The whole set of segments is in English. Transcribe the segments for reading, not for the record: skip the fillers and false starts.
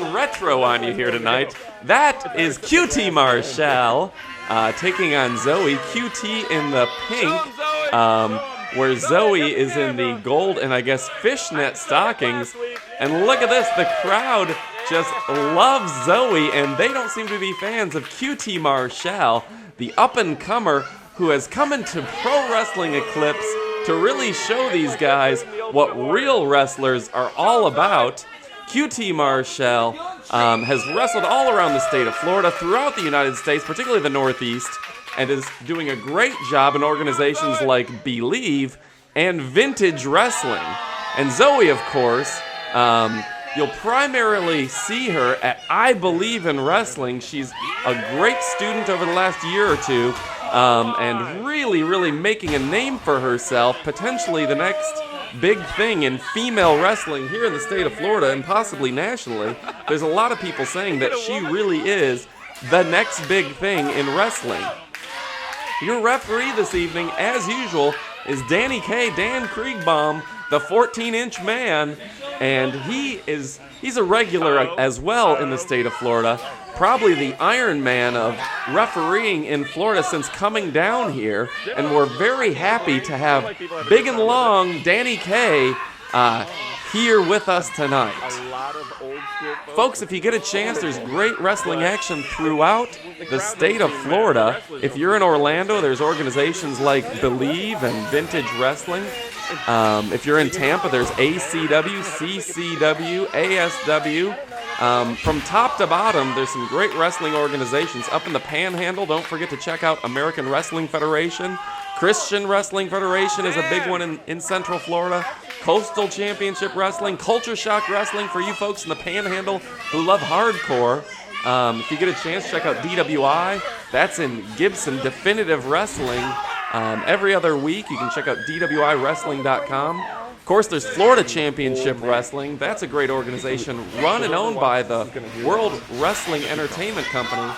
going retro on you here tonight. That is QT Marshall taking on Zoe. QT in the pink, where Zoe is in the gold and I guess fishnet stockings. And look at this, the crowd just loves Zoe, and they don't seem to be fans of QT Marshall, the up-and-comer who has come into Pro Wrestling Eclipse to really show these guys what real wrestlers are all about. QT Marshall has wrestled all around the state of Florida, throughout the United States, particularly the Northeast, and is doing a great job in organizations like Believe and Vintage Wrestling. And Zoe, of course, you'll primarily see her at I Believe in Wrestling. She's a great student over the last year or two, and really making a name for herself, potentially the next big thing in female wrestling here in the state of Florida and possibly nationally. There's a lot of people saying that she really is the next big thing in wrestling. Your referee this evening, as usual, is Danny K. Dan Kriegbaum, the 14-inch man, and he's a regular as well in the state of Florida. Probably the Iron Man of refereeing in Florida since coming down here, and we're very happy to have big and long Danny K here with us tonight. Folks, if you get a chance, there's great wrestling action throughout the state of Florida. If you're in Orlando, there's organizations like Believe and Vintage Wrestling. If you're in Tampa, there's ACW, CCW, ASW. From top to bottom, there's some great wrestling organizations. Up in the Panhandle, don't forget to check out American Wrestling Federation. Christian Wrestling Federation is a big one in Central Florida. Coastal Championship Wrestling, Culture Shock Wrestling for you folks in the Panhandle who love hardcore. If you get a chance, check out DWI. That's in Gibson. Definitive Wrestling. Every other week, you can check out DWIWrestling.com. Of course, there's Florida Championship Wrestling. That's a great organization run and owned by the World Wrestling Entertainment Company,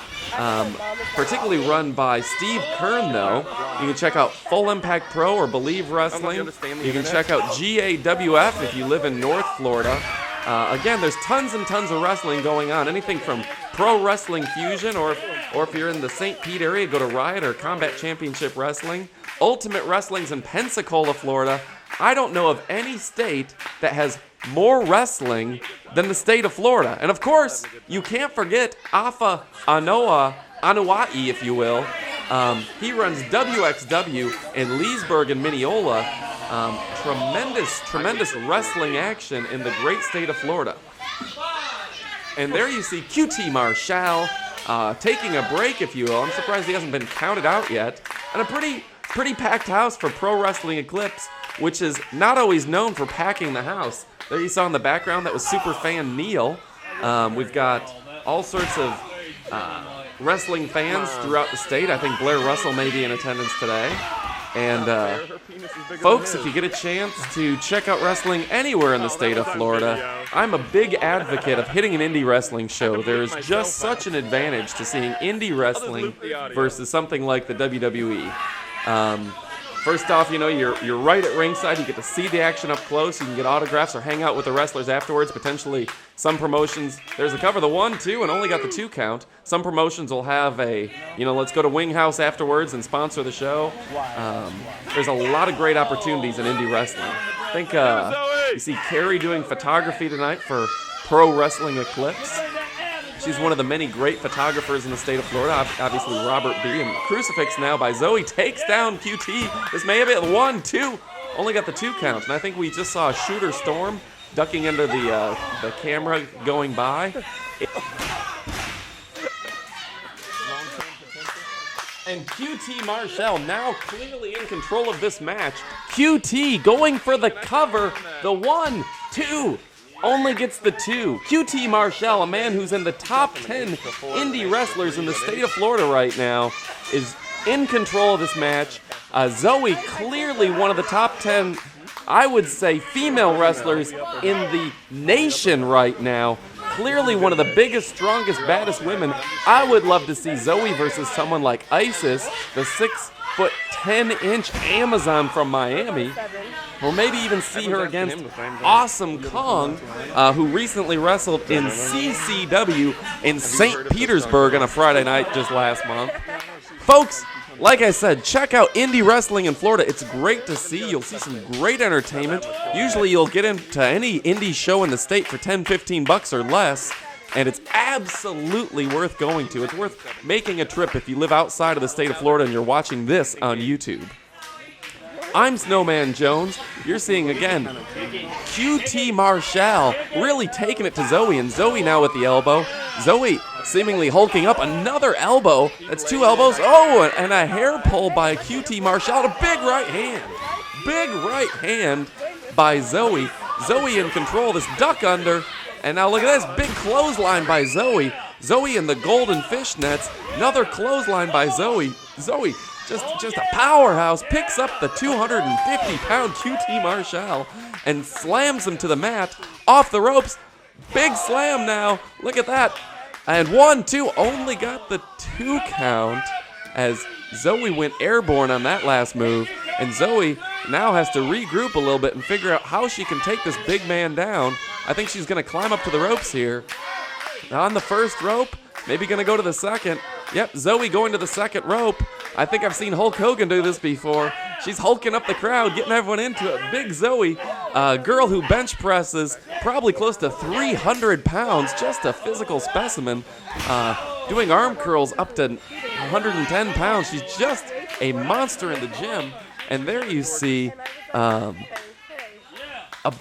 particularly run by Steve Kern, though. You can check out Full Impact Pro or Believe Wrestling. You can check out GAWF if you live in North Florida. Again, there's tons and tons of wrestling going on. Anything from Pro Wrestling Fusion, or if you're in the St. Pete area, go to Riot or Combat Championship Wrestling. Ultimate Wrestling's in Pensacola, Florida. I don't know of any state that has more wrestling than the state of Florida. And of course, you can't forget Afa Anua'i, if you will. He runs WXW in Leesburg and Mineola. Tremendous wrestling action in the great state of Florida. And there you see QT Marshall taking a break, if you will. I'm surprised he hasn't been counted out yet. And a pretty packed house for Pro Wrestling Eclipse, which is not always known for packing the house. There you saw in the background, that was superfan Neil. We've got all sorts of wrestling fans throughout the state. I think Blair Russell may be in attendance today. And folks, if you get a chance to check out wrestling anywhere in the state of Florida, I'm a big advocate of hitting an indie wrestling show. There's just such an advantage to seeing indie wrestling versus something like the WWE. First off, you're right at ringside. You get to see the action up close. You can get autographs or hang out with the wrestlers afterwards. Potentially, some promotions, there's a cover the 1, 2, and only got the 2 count. Some promotions will have a, let's go to Wing House afterwards and sponsor the show. There's a lot of great opportunities in indie wrestling. I think you see Carrie doing photography tonight for Pro Wrestling Eclipse. She's one of the many great photographers in the state of Florida. Obviously, Robert B. And Crucifix now by Zoe takes down QT. This may have been 1, 2. Only got the 2 count. And I think we just saw Shooter Storm ducking under the camera going by. And QT Marshall now clearly in control of this match. QT going for the cover. The 1, 2. Only gets the 2. QT Marshall, a man who's in the top 10 indie wrestlers in the state of Florida right now, is in control of this match. Zoe, clearly one of the top 10, I would say, female wrestlers in the nation right now. Clearly one of the biggest, strongest, baddest women. I would love to see Zoe versus someone like Isis, the 5'10" Amazon from Miami. Or maybe even see her against Awesome Kong, who recently wrestled in CCW in St. Petersburg on a Friday night just last month. Folks, like I said, check out indie wrestling in Florida. It's great to see. You'll see some great entertainment. Usually you'll get into any indie show in the state for $10-15 or less, and it's absolutely worth going to. It's worth making a trip if you live outside of the state of Florida and you're watching this on YouTube. I'm Snowman Jones. You're seeing, again, QT Marshall really taking it to Zoe, and Zoe now with the elbow. Zoe seemingly hulking up another elbow. That's 2 elbows. Oh, and a hair pull by QT Marshall. A big right hand. Big right hand by Zoe. Zoe in control. This duck under. And now look at this. Big clothesline by Zoe. Zoe in the golden fishnets. Another clothesline by Zoe. Zoe. Just a powerhouse, picks up the 250-pound QT Marshall and slams him to the mat, off the ropes. Big slam now. Look at that. And 1, 2, only got the 2 count as Zoe went airborne on that last move. And Zoe now has to regroup a little bit and figure out how she can take this big man down. I think she's going to climb up to the ropes here. Now on the first rope, maybe going to go to the second. Yep, Zoe going to the second rope. I think I've seen Hulk Hogan do this before. She's hulking up the crowd, getting everyone into it. Big Zoe, a girl who bench presses probably close to 300 pounds, just a physical specimen. Doing arm curls up to 110 pounds. She's just a monster in the gym. And there you see a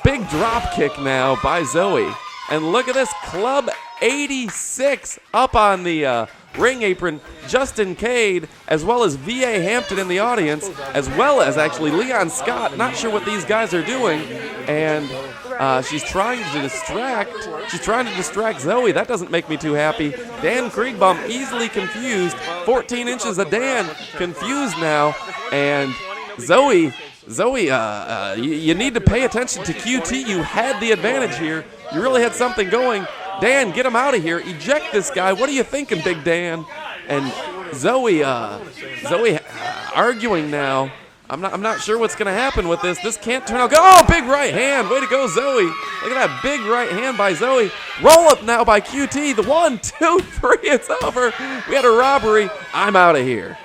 big drop kick now by Zoe. And look at this, Club 86 up on the ring apron. Justin Cade, as well as V.A. Hampton in the audience, as well as actually Leon Scott. Not sure what these guys are doing. And she's trying to distract Zoe. That doesn't make me too happy. Dan Kriegbaum easily confused. 14 inches of Dan confused now. And Zoe, you need to pay attention to QT. You had the advantage here. You really had something going. Dan, get him out of here. Eject this guy. What are you thinking, Big Dan? And Zoe arguing now. I'm not sure what's going to happen with this. This can't turn out good. Oh, big right hand. Way to go, Zoe. Look at that big right hand by Zoe. Roll up now by QT. The 1, 2, 3. It's over. We had a robbery. I'm out of here.